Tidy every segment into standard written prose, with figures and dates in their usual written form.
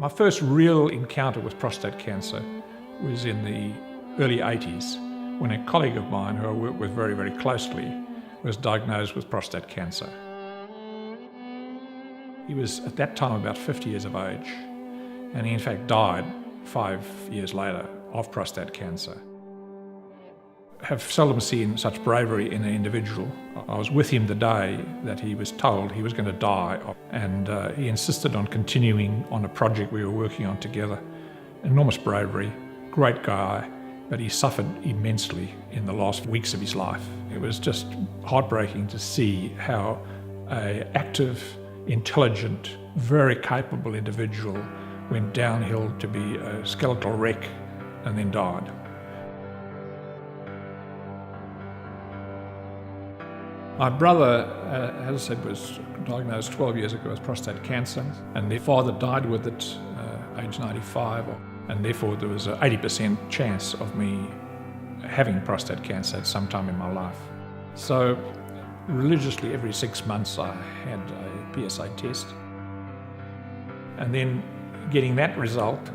My first real encounter with prostate cancer was in the early 80s when a colleague of mine who I worked with very, very closely was diagnosed with prostate cancer. He was at that time about 50 years of age, and he in fact died 5 years later of prostate cancer. I have seldom seen such bravery in an individual. I was with him the day that he was told he was going to die, and he insisted on continuing on a project we were working on together. Enormous bravery, great guy, but he suffered immensely in the last weeks of his life. It was just heartbreaking to see how an active, intelligent, very capable individual went downhill to be a skeletal wreck and then died. My brother, as I said, was diagnosed 12 years ago with prostate cancer, and their father died with it age 95, and therefore there was an 80% chance of me having prostate cancer at some time in my life. So religiously every 6 months I had a PSA test, and then getting that result,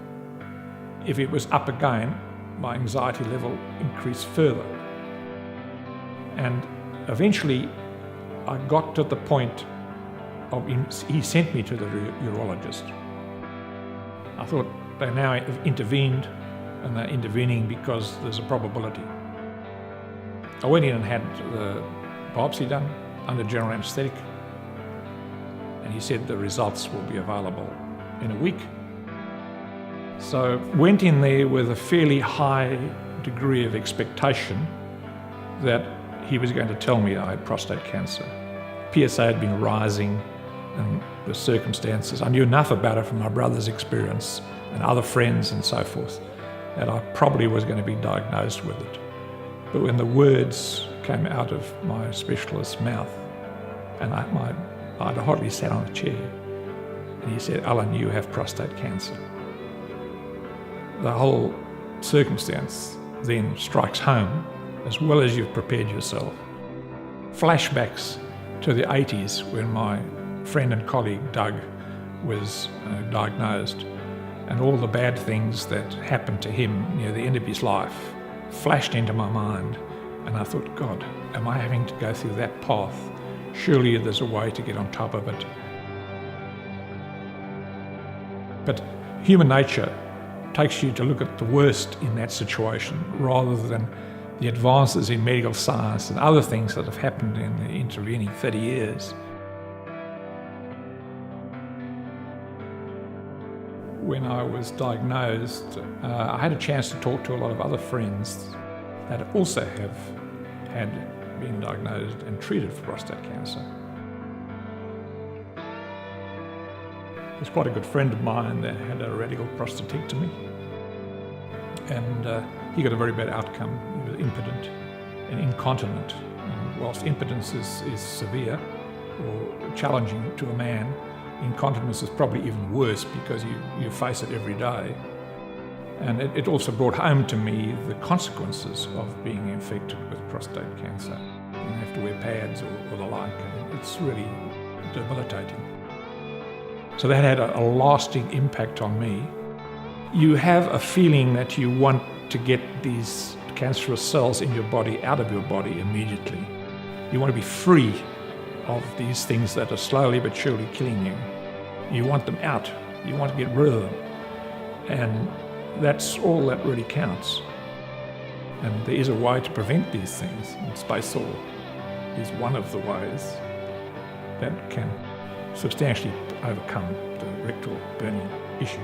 if it was up again, my anxiety level increased further. And eventually, I got to the point of he sent me to the urologist. I thought they now have intervened, and they're intervening because there's a probability. I went in and had the biopsy done under general anaesthetic, and he said the results will be available in a week. So went in there with a fairly high degree of expectation that he was going to tell me I had prostate cancer. PSA had been rising, and the circumstances, I knew enough about it from my brother's experience and other friends and so forth, that I probably was going to be diagnosed with it. But when the words came out of my specialist's mouth, and I'd hardly sat on a chair, and he said, "Alan, you have prostate cancer." The whole circumstance then strikes home, as well as you've prepared yourself. Flashbacks to the 80s when my friend and colleague Doug was diagnosed, and all the bad things that happened to him near the end of his life flashed into my mind, and I thought, God, am I having to go through that path? Surely there's a way to get on top of it. But human nature takes you to look at the worst in that situation rather than the advances in medical science and other things that have happened in the intervening 30 years. When I was diagnosed, I had a chance to talk to a lot of other friends that also have had been diagnosed and treated for prostate cancer. There's quite a good friend of mine that had a radical prostatectomy, and he got a very bad outcome. He was impotent and incontinent. And whilst impotence is severe or challenging to a man, incontinence is probably even worse because you face it every day. And it also brought home to me the consequences of being infected with prostate cancer. You have to wear pads or the like, and it's really debilitating. So that had a lasting impact on me. You have a feeling that you want to get these cancerous cells in your body out of your body immediately. You want to be free of these things that are slowly but surely killing you. You want them out. You want to get rid of them. And that's all that really counts. And there is a way to prevent these things, and SpaceOAR is one of the ways that can substantially overcome the rectal burning issue.